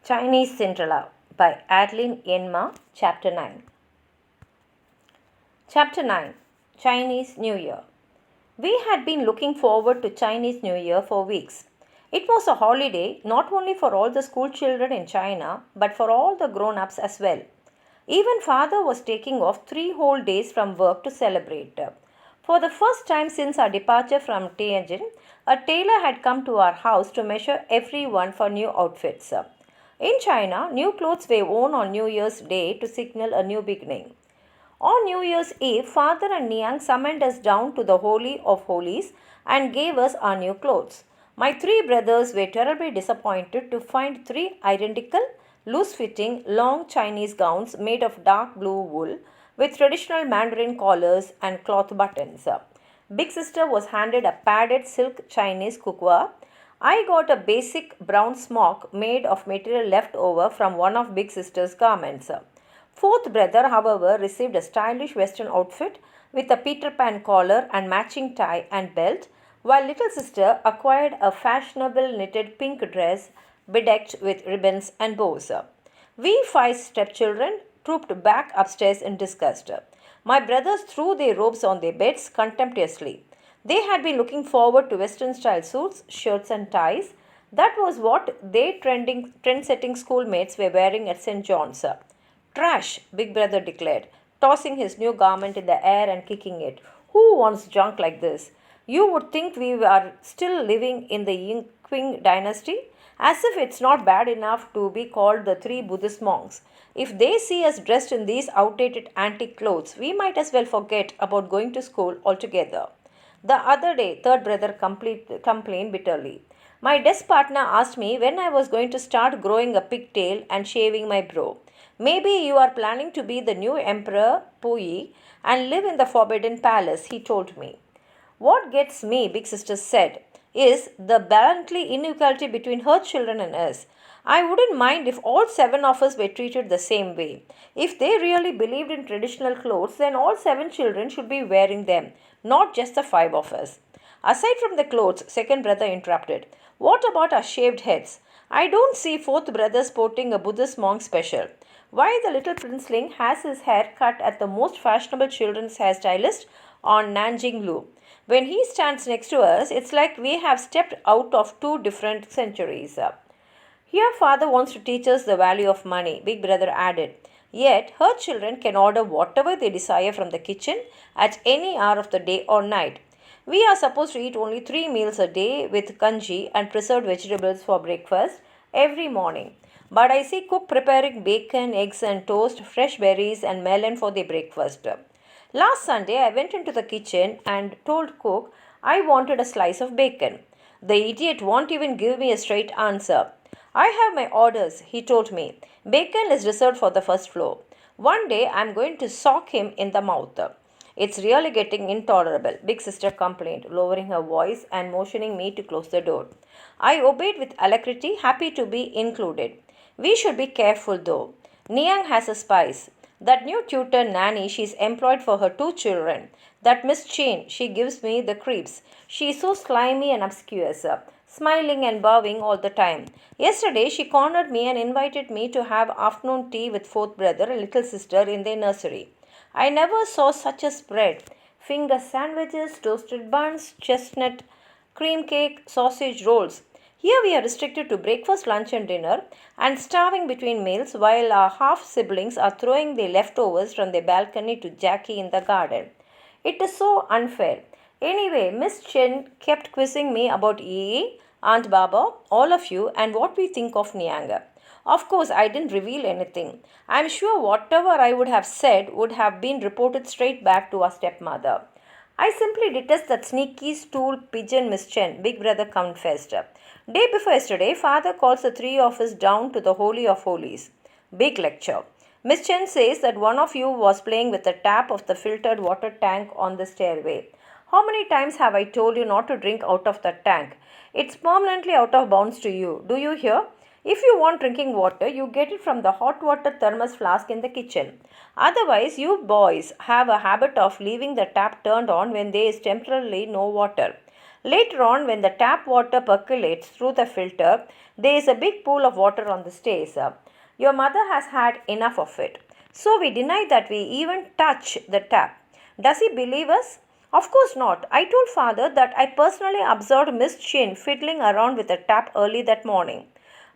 Chinese Cinderella by Adeline Chapter 9. Chapter 9 Chinese New Year. We had been looking forward to Chinese New Year for weeks. It was a holiday not only for all the school children in China but for all the grown ups as well. Even father was taking off 3 whole days from work to celebrate. For the first time since our departure from Tianjin, a tailor had come to our house to measure everyone for new outfits. In China, new clothes were worn on New Year's Day to signal a new beginning. On New Year's Eve, Father and Niang summoned us down to the Holy of Holies and gave us our new clothes. My 3 brothers were terribly disappointed to find 3 identical, loose-fitting, long Chinese gowns made of dark blue wool with traditional Mandarin collars and cloth buttons. Big sister was handed a padded silk Chinese kukwa. I got a basic brown smock made of material left over from one of Big Sister's garments. Fourth brother, however, received a stylish western outfit with a Peter Pan collar and matching tie and belt, while little sister acquired a fashionable knitted pink dress bedecked with ribbons and bows. We 5 stepchildren trooped back upstairs in disgust. My brothers threw their robes on their beds contemptuously. They had been looking forward to Western style suits, shirts, and ties. That was what their trend-setting schoolmates were wearing at St. John's. Trash, Big Brother declared, tossing his new garment in the air and kicking it. Who wants junk like this? You would think we are still living in the Ying Qing dynasty, as if it's not bad enough to be called the 3 Buddhist monks. If they see us dressed in these outdated antique clothes, we might as well forget about going to school altogether. The other day, third brother complained bitterly. My desk partner asked me when I was going to start growing a pigtail and shaving my brow. Maybe you are planning to be the new Emperor Puyi and live in the Forbidden Palace, he told me. What gets me, Big Sister said, is the bluntly inequality between her children and us. I wouldn't mind if all 7 of us were treated the same way. If they really believed in traditional clothes, then all 7 children should be wearing them, not just the 5 of us. Aside from the clothes, second brother interrupted. What about our shaved heads? I don't see fourth brother sporting a Buddhist monk special. Why the little princeling has his hair cut at the most fashionable children's hairstylist on Nanjing Lu. When he stands next to us, it's like we have stepped out of 2 different centuries. Here, father wants to teach us the value of money, Big Brother added. Yet, her children can order whatever they desire from the kitchen at any hour of the day or night. We are supposed to eat only 3 meals a day with kanji and preserved vegetables for breakfast every morning. But I see cook preparing bacon, eggs and toast, fresh berries and melon for their breakfast. Last Sunday, I went into the kitchen and told cook I wanted a slice of bacon. The idiot won't even give me a straight answer. I have my orders, he told me. Bacon is reserved for the first floor. One day I am going to sock him in the mouth. It's really getting intolerable, Big Sister complained, lowering her voice and motioning me to close the door. I obeyed with alacrity, happy to be included. We should be careful though. Niang has a spice. That new tutor nanny she's employed for her 2 children. That Miss Chin, she gives me the creeps. She is so slimy and obscure, smiling and bowing all the time. Yesterday she cornered me and invited me to have afternoon tea with fourth brother and little sister in their nursery. I never saw such a spread. Finger sandwiches, toasted buns, chestnut cream cake, sausage rolls. Here we are restricted to breakfast, lunch and dinner and starving between meals while our half siblings are throwing their leftovers from their balcony to Jackie in the garden. It is so unfair. Anyway, Miss Chen kept quizzing me about Yi, Aunt Baba, all of you and what we think of Nianga. Of course, I didn't reveal anything. I am sure whatever I would have said would have been reported straight back to our stepmother. I simply detest that sneaky stool pigeon Miss Chen, Big Brother confessed. Day before yesterday, father calls the 3 of us down to the Holy of Holies. Big lecture. Miss Chen says that one of you was playing with the tap of the filtered water tank on the stairway. How many times have I told you not to drink out of the tank? It's permanently out of bounds to you. Do you hear? If you want drinking water, you get it from the hot water thermos flask in the kitchen. Otherwise, you boys have a habit of leaving the tap turned on when there is temporarily no water. Later on, when the tap water percolates through the filter, there is a big pool of water on the stairs. Your mother has had enough of it. So we deny that we even touch the tap. Does he believe us? Of course not. I told father that I personally observed Miss Chin fiddling around with the tap early that morning.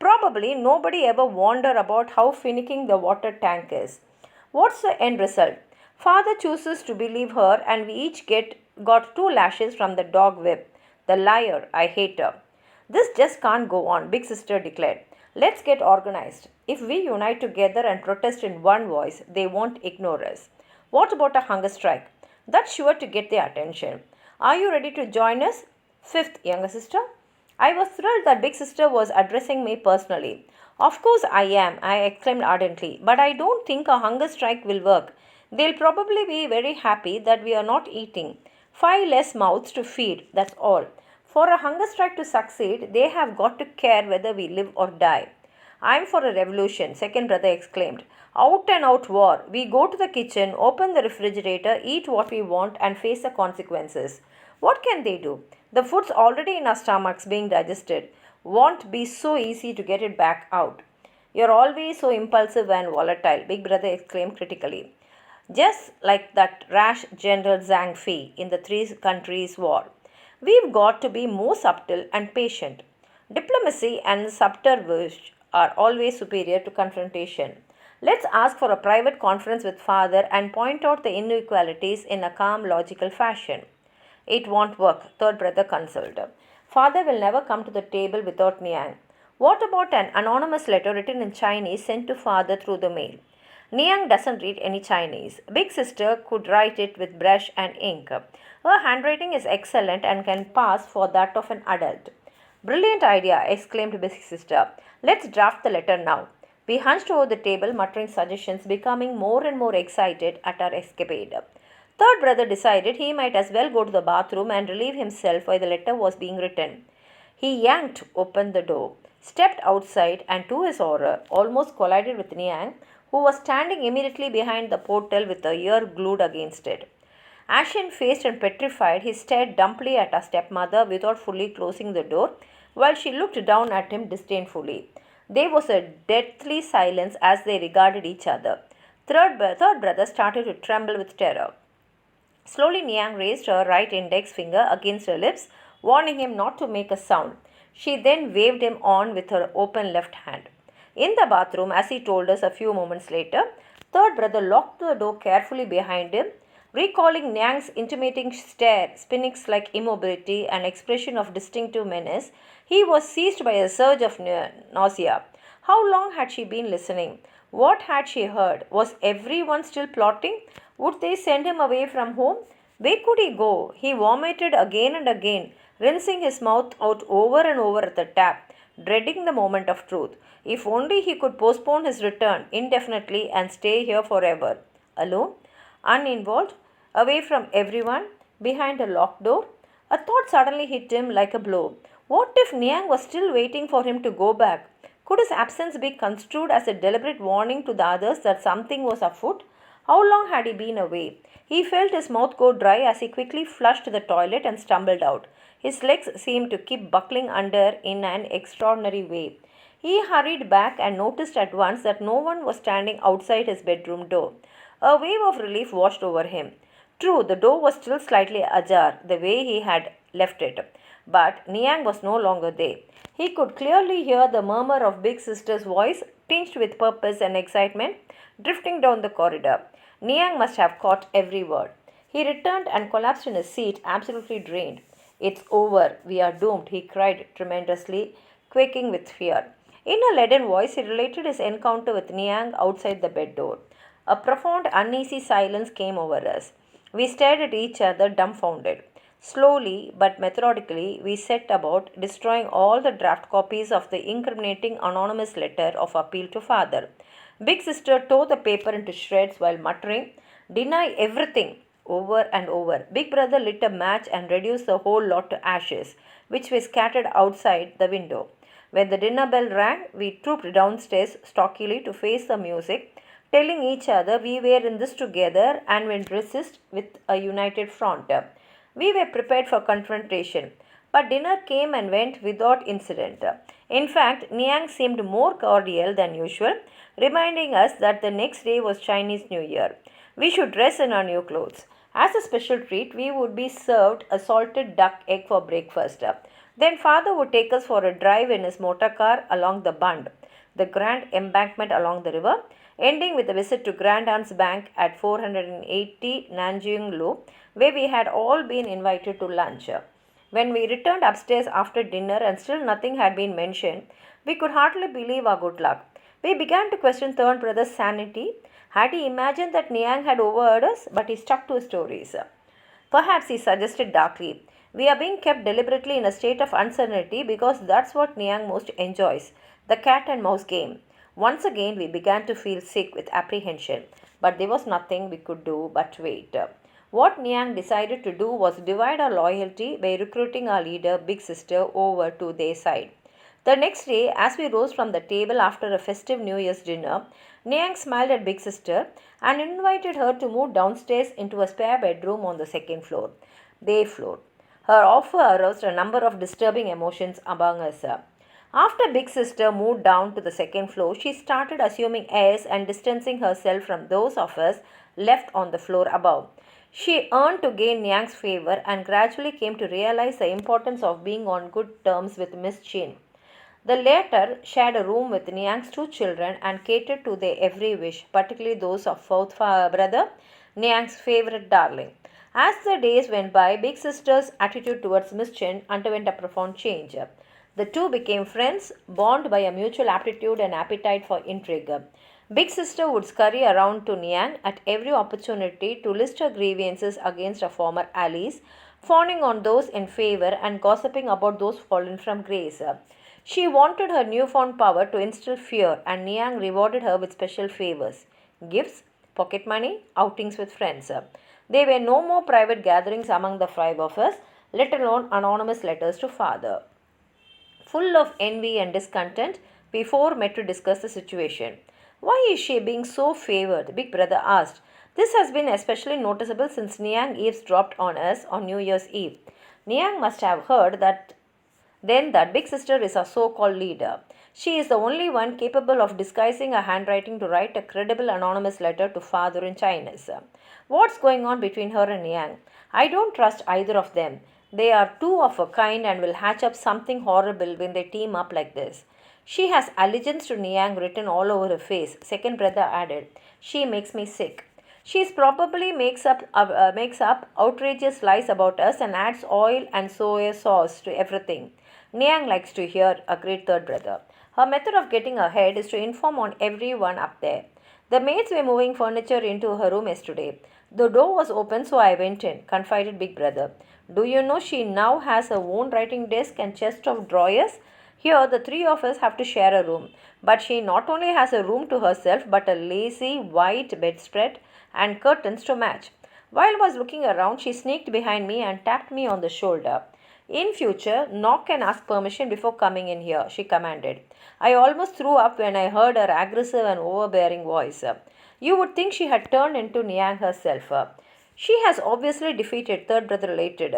Probably nobody ever wondered about how finicky the water tank is. What's the end result? Father chooses to believe her, and we each got 2 lashes from the dog whip. The liar, I hate her. This just can't go on, big sister declared. Let's get organized. If we unite together and protest in one voice, they won't ignore us. What about a hunger strike? That's sure to get their attention. Are you ready to join us? Fifth, younger sister. I was thrilled that big sister was addressing me personally. Of course I am, I exclaimed ardently, but I don't think a hunger strike will work. They'll probably be very happy that we are not eating. 5 less mouths to feed, that's all. For a hunger strike to succeed, they have got to care whether we live or die. I'm for a revolution, second brother exclaimed. Out and out war. We go to the kitchen, open the refrigerator, eat what we want, and face the consequences. What can they do? The food's already in our stomachs being digested. Won't be so easy to get it back out. You're always so impulsive and volatile, big brother exclaimed critically. Just like that rash General Zhang Fei in the Three Countries War. We've got to be more subtle and patient. Diplomacy and subterfuge are always superior to confrontation. Let's ask for a private conference with father and point out the inequalities in a calm, logical fashion. It won't work, third brother consoled. Father will never come to the table without Niang. What about an anonymous letter written in Chinese sent to father through the mail? Niang doesn't read any Chinese. Big sister could write it with brush and ink. Her handwriting is excellent and can pass for that of an adult. Brilliant idea, exclaimed big sister. Let's draft the letter now. We hunched over the table, muttering suggestions, becoming more and more excited at our escapade. Third brother decided he might as well go to the bathroom and relieve himself while the letter was being written. He yanked open the door, stepped outside, and to his horror, almost collided with Niang, who was standing immediately behind the portal with a ear glued against it. Ashen-faced and petrified, he stared dumbly at our stepmother without fully closing the door, while she looked down at him disdainfully. There was a deathly silence as they regarded each other. Third brother started to tremble with terror. Slowly, Niang raised her right index finger against her lips, warning him not to make a sound. She then waved him on with her open left hand. In the bathroom, as he told us a few moments later, third brother locked the door carefully behind him. Recalling Niang's intimidating stare, sphinx like immobility, and expression of distinctive menace, he was seized by a surge of nausea. How long had she been listening? What had she heard? Was everyone still plotting? Would they send him away from home? Where could he go? He vomited again and again, rinsing his mouth out over and over at the tap, dreading the moment of truth. If only he could postpone his return indefinitely and stay here forever. Alone? Uninvolved? Away from everyone? Behind a locked door? A thought suddenly hit him like a blow. What if Niang was still waiting for him to go back? Could his absence be construed as a deliberate warning to the others that something was afoot? How long had he been away? He felt his mouth go dry as he quickly flushed the toilet and stumbled out. His legs seemed to keep buckling under in an extraordinary way. He hurried back and noticed at once that no one was standing outside his bedroom door. A wave of relief washed over him. True, the door was still slightly ajar, the way he had left it. But Niang was no longer there. He could clearly hear the murmur of big sister's voice, tinged with purpose and excitement, drifting down the corridor. Niang must have caught every word. He returned and collapsed in his seat, absolutely drained. It's over. We are doomed, he cried tremendously, quaking with fear. In a leaden voice, he related his encounter with Niang outside the bed door. A profound, uneasy silence came over us. We stared at each other, dumbfounded. Slowly but methodically, we set about destroying all the draft copies of the incriminating anonymous letter of appeal to father. Big sister tore the paper into shreds while muttering, "Deny everything," over and over. Big brother lit a match and reduced the whole lot to ashes, which were scattered outside the window. When the dinner bell rang, we trooped downstairs stockily to face the music, telling each other we were in this together and would resist with a united front. We were prepared for confrontation. but dinner came and went without incident. In fact, Niang seemed more cordial than usual, reminding us that the next day was Chinese New Year. We should dress in our new clothes. As a special treat, we would be served a salted duck egg for breakfast. Then father would take us for a drive in his motor car along the Bund, the grand embankment along the river, ending with a visit to Grand Aunt's Bank at 480 Nanjing Loop, where we had all been invited to lunch. When we returned upstairs after dinner and still nothing had been mentioned, we could hardly believe our good luck. We began to question third brother's sanity. Had he imagined that Niang had overheard us? But he stuck to his stories. Perhaps he suggested darkly, we are being kept deliberately in a state of uncertainty because that's what Niang most enjoys, the cat and mouse game. Once again, we began to feel sick with apprehension, but there was nothing we could do but wait. What Niang decided to do was divide our loyalty by recruiting our leader, Big Sister, over to their side. The next day, as we rose from the table after a festive New Year's dinner, Niang smiled at Big Sister and invited her to move downstairs into a spare bedroom on the second floor, their floor. Her offer aroused a number of disturbing emotions among us. After Big Sister moved down to the second floor, she started assuming airs and distancing herself from those of us left on the floor above. She earned to gain Niang's favor and gradually came to realize the importance of being on good terms with Miss Chin. The latter shared a room with Niang's two children and catered to their every wish, particularly those of fourth brother, Niang's favorite darling. As the days went by, Big Sister's attitude towards Miss Chen underwent a profound change. The two became friends, bound by a mutual aptitude and appetite for intrigue. Big Sister would scurry around to Niang at every opportunity to list her grievances against her former allies, fawning on those in favor and gossiping about those fallen from grace. She wanted her newfound power to instill fear, and Niang rewarded her with special favors, gifts, pocket money, outings with friends. There were no more private gatherings among the five of us, let alone anonymous letters to father. Full of envy and discontent, we four met to discuss the situation. Why is she being so favored? Big brother asked. This has been especially noticeable since Niang eavesdropped on us on New Year's Eve. Niang must have heard that Big Sister is our so-called leader. She is the only one capable of disguising her handwriting to write a credible anonymous letter to father in Chinese. What's going on between her and Niang? I don't trust either of them. They are two of a kind and will hatch up something horrible when they team up like this. She has allegiance to Niang written all over her face, second brother added. She makes me sick. She probably makes up outrageous lies about us and adds oil and soy sauce to everything. Niang likes to hear, agreed third brother. Her method of getting ahead is to inform on everyone up there. The maids were moving furniture into her room yesterday. The door was open, so I went in, confided big brother. Do you know she now has her own writing desk and chest of drawers? Here, the three of us have to share a room. But she not only has a room to herself, but a lazy white bedspread and curtains to match. While I was looking around, she sneaked behind me and tapped me on the shoulder. In future, knock and ask permission before coming in here, she commanded. I almost threw up when I heard her aggressive and overbearing voice. You would think she had turned into Niang herself. She has obviously defeated, third brother related.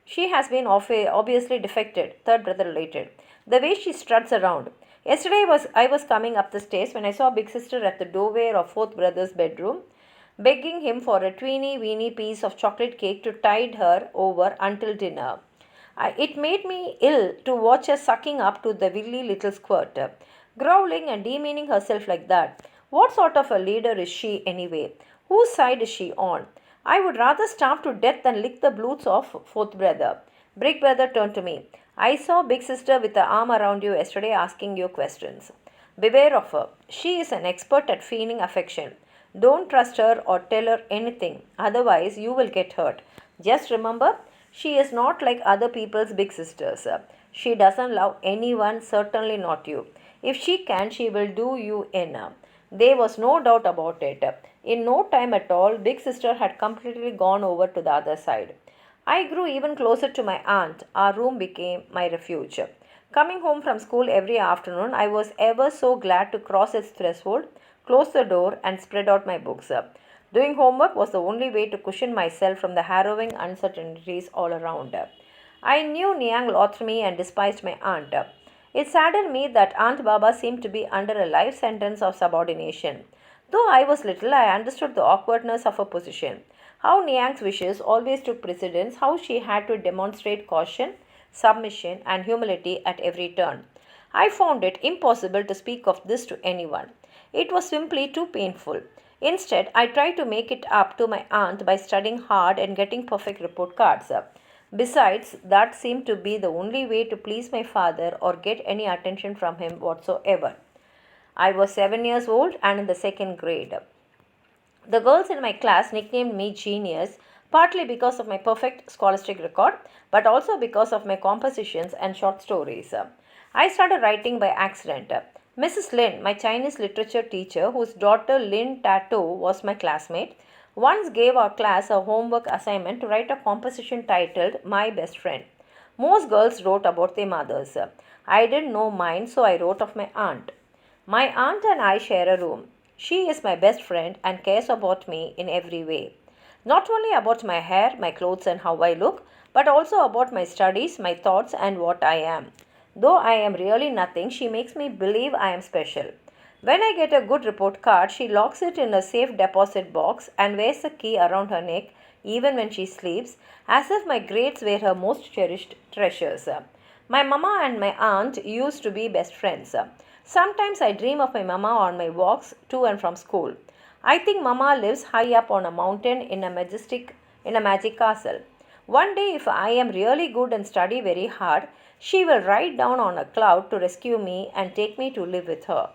She has been obviously defected, third brother related. The way she struts around. Yesterday I was coming up the stairs when I saw Big Sister at the doorway of fourth brother's bedroom, begging him for a weeny piece of chocolate cake to tide her over until dinner. It made me ill to watch her sucking up to the willy little squirt, growling and demeaning herself like that. What sort of a leader is she anyway? Whose side is she on? I would rather starve to death than lick the boots of fourth brother. Big brother turned to me. I saw Big Sister with her arm around you yesterday asking you questions. Beware of her. She is an expert at feigning affection. Don't trust her or tell her anything, otherwise you will get hurt. Just remember, she is not like other people's big sisters. She doesn't love anyone, certainly not you. If she can, she will do you in. There was no doubt about it. In no time at all, Big Sister had completely gone over to the other side. I grew even closer to my aunt. Our room became my refuge. Coming home from school every afternoon, I was ever so glad to cross its threshold, close the door, and spread out my books. Doing homework was the only way to cushion myself from the harrowing uncertainties all around. I knew Niang loathed me and despised my aunt. It saddened me that Aunt Baba seemed to be under a life sentence of subordination. Though I was little, I understood the awkwardness of her position. How Niang's wishes always took precedence, how she had to demonstrate caution, submission, and humility at every turn. I found it impossible to speak of this to anyone. It was simply too painful. Instead, I tried to make it up to my aunt by studying hard and getting perfect report cards. Besides, that seemed to be the only way to please my father or get any attention from him whatsoever. I was 7 years old and in the second grade. The girls in my class nicknamed me Genius, partly because of my perfect scholastic record, but also because of my compositions and short stories. I started writing by accident. Mrs. Lin, my Chinese literature teacher, whose daughter Lin Tato was my classmate, once gave our class a homework assignment to write a composition titled My Best Friend. Most girls wrote about their mothers. I didn't know mine, so I wrote of my aunt. My aunt and I share a room. She is my best friend and cares about me in every way. Not only about my hair, my clothes, and how I look, but also about my studies, my thoughts, and what I am. Though I am really nothing, she makes me believe I am special. When I get a good report card, she locks it in a safe deposit box and wears the key around her neck even when she sleeps, as if my grades were her most cherished treasures. My mama and my aunt used to be best friends. Sometimes I dream of my mama on my walks to and from school. I think mama lives high up on a mountain in a magic castle. One day, if I am really good and study very hard, she will ride down on a cloud to rescue me and take me to live with her.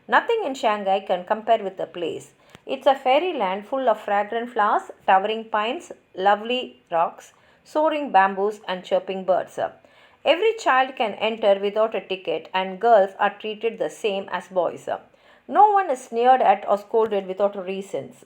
Nothing in Shanghai can compare with the place. It's a fairyland full of fragrant flowers, towering pines, lovely rocks, soaring bamboos, and chirping birds. Every child can enter without a ticket, and girls are treated the same as boys. No one is sneered at or scolded without reasons.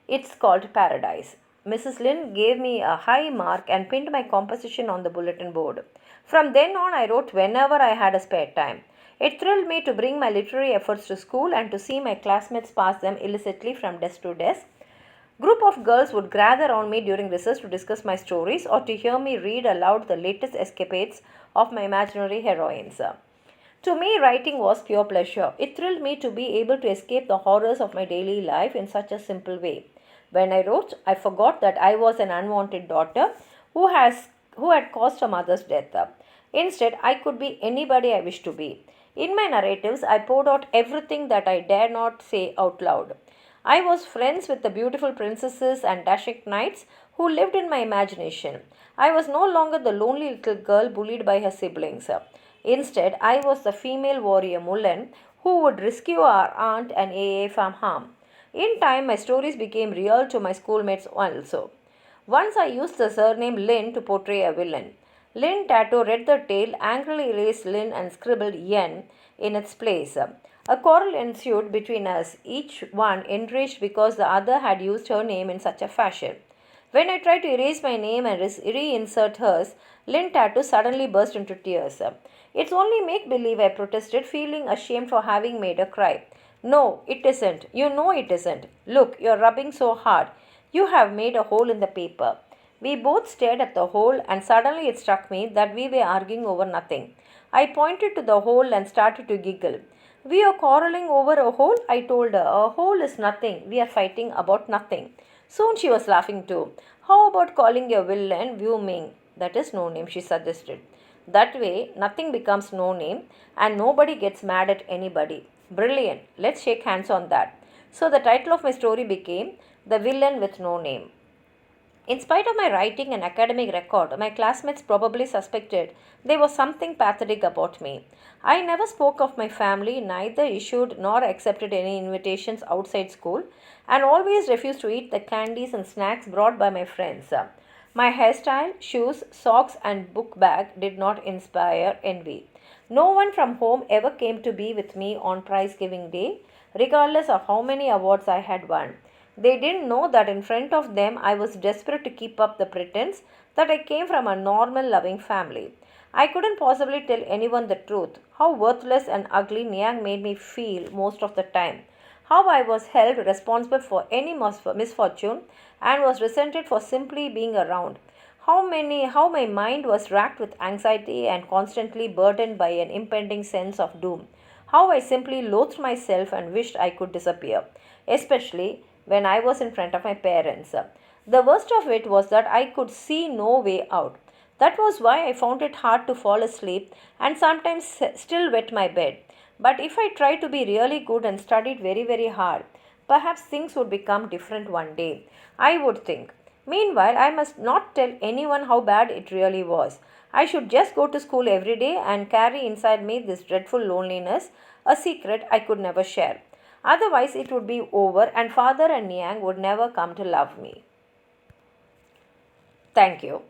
It's called paradise. Mrs. Lin gave me a high mark and pinned my composition on the bulletin board. From then on, I wrote whenever I had a spare time. It thrilled me to bring my literary efforts to school and to see my classmates pass them illicitly from desk to desk. Group of girls would gather around me during recess to discuss my stories or to hear me read aloud the latest escapades of my imaginary heroines. To me, writing was pure pleasure. It thrilled me to be able to escape the horrors of my daily life in such a simple way. When I wrote, I forgot that I was an unwanted daughter who had caused her mother's death. Instead, I could be anybody I wished to be. In my narratives, I poured out everything that I dare not say out loud. I was friends with the beautiful princesses and dashing knights who lived in my imagination. I was no longer the lonely little girl bullied by her siblings. Instead, I was the female warrior Mulan who would rescue our aunt and AA from harm. In time, my stories became real to my schoolmates also. Once I used the surname Lin to portray a villain. Lin Tato read the tale, angrily erased Lin and scribbled Yen in its place. A quarrel ensued between us, each one enraged because the other had used her name in such a fashion. When I tried to erase my name and reinsert hers, Lin Tattoo suddenly burst into tears. It's only make believe, I protested, feeling ashamed for having made her cry. No, it isn't. You know it isn't. Look, you're rubbing so hard. You have made a hole in the paper. We both stared at the hole, and suddenly it struck me that we were arguing over nothing. I pointed to the hole and started to giggle. We are quarreling over a hole, I told her. A hole is nothing. We are fighting about nothing. Soon she was laughing too. How about calling your villain Wu Ming? That is no name, she suggested. That way, nothing becomes no name and nobody gets mad at anybody. Brilliant. Let's shake hands on that. So the title of my story became The Villain with No Name. In spite of my writing and academic record, my classmates probably suspected there was something pathetic about me. I never spoke of my family, neither issued nor accepted any invitations outside school, and always refused to eat the candies and snacks brought by my friends. My hairstyle, shoes, socks, and book bag did not inspire envy. No one from home ever came to be with me on prize giving day, regardless of how many awards I had won. They didn't know that in front of them I was desperate to keep up the pretense that I came from a normal, loving family. I couldn't possibly tell anyone the truth, how worthless and ugly Niang made me feel most of the time, how I was held responsible for any misfortune and was resented for simply being around, How my mind was racked with anxiety and constantly burdened by an impending sense of doom. How I simply loathed myself and wished I could disappear, especially when I was in front of my parents. The worst of it was that I could see no way out. That was why I found it hard to fall asleep and sometimes still wet my bed. But if I tried to be really good and studied very, very hard, perhaps things would become different one day, I would think. Meanwhile, I must not tell anyone how bad it really was. I should just go to school every day and carry inside me this dreadful loneliness, a secret I could never share. Otherwise, it would be over and father and Niang would never come to love me. Thank you.